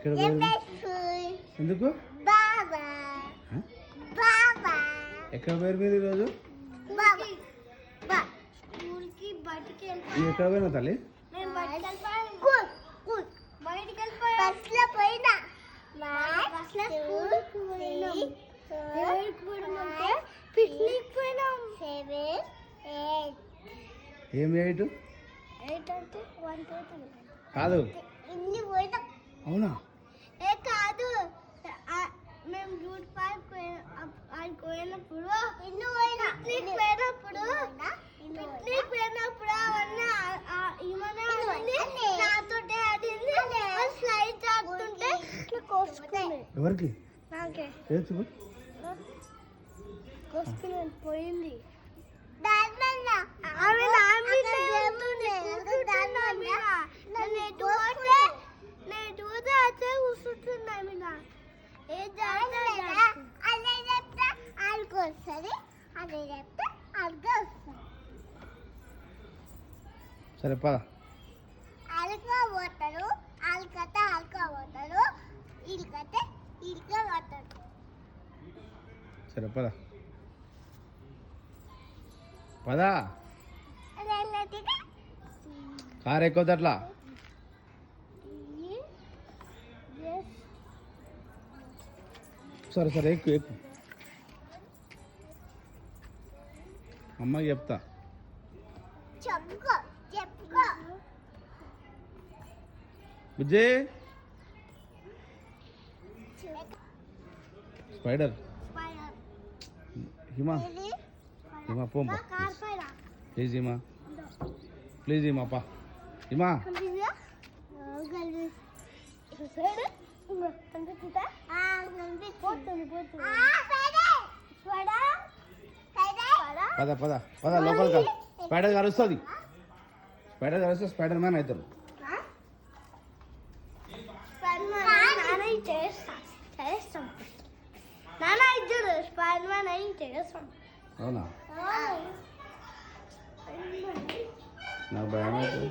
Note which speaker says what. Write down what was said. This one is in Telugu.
Speaker 1: ఎక్కడ ఎందుకు ఎక్కడ పేరు మీరు ఈరోజు ఎక్కడ పోయినా తల్లి ఏం ఎయిట్ కాదు అవునా
Speaker 2: కాదు మేము జూట్ పార్క్ పోయినప్పుడు
Speaker 1: ఎవరికి
Speaker 2: పోయింది
Speaker 1: సరే పద
Speaker 2: అల్కా పోతాడు అల్కా పోతాడు ఇల్కతే పోతాడు
Speaker 1: సరే పద పద కారు ఎక్కువ అట్లా సరే సరే ఎక్కువ ఎక్కువ అమ్మకి చెప్తా బుజ్జి స్పైడర్ హిమా హిమా పోంపా ప్లీజ్ హిమా ప్లీజ్ హిమా పా హిమా పద పద పద లోపలికి స్పైడర్ కలుస్తుంది స్పైడర్ కలిస్తే స్పైడర్ మ్యాన్ అవుతారు అవునా నాకు భయం అవుతుంది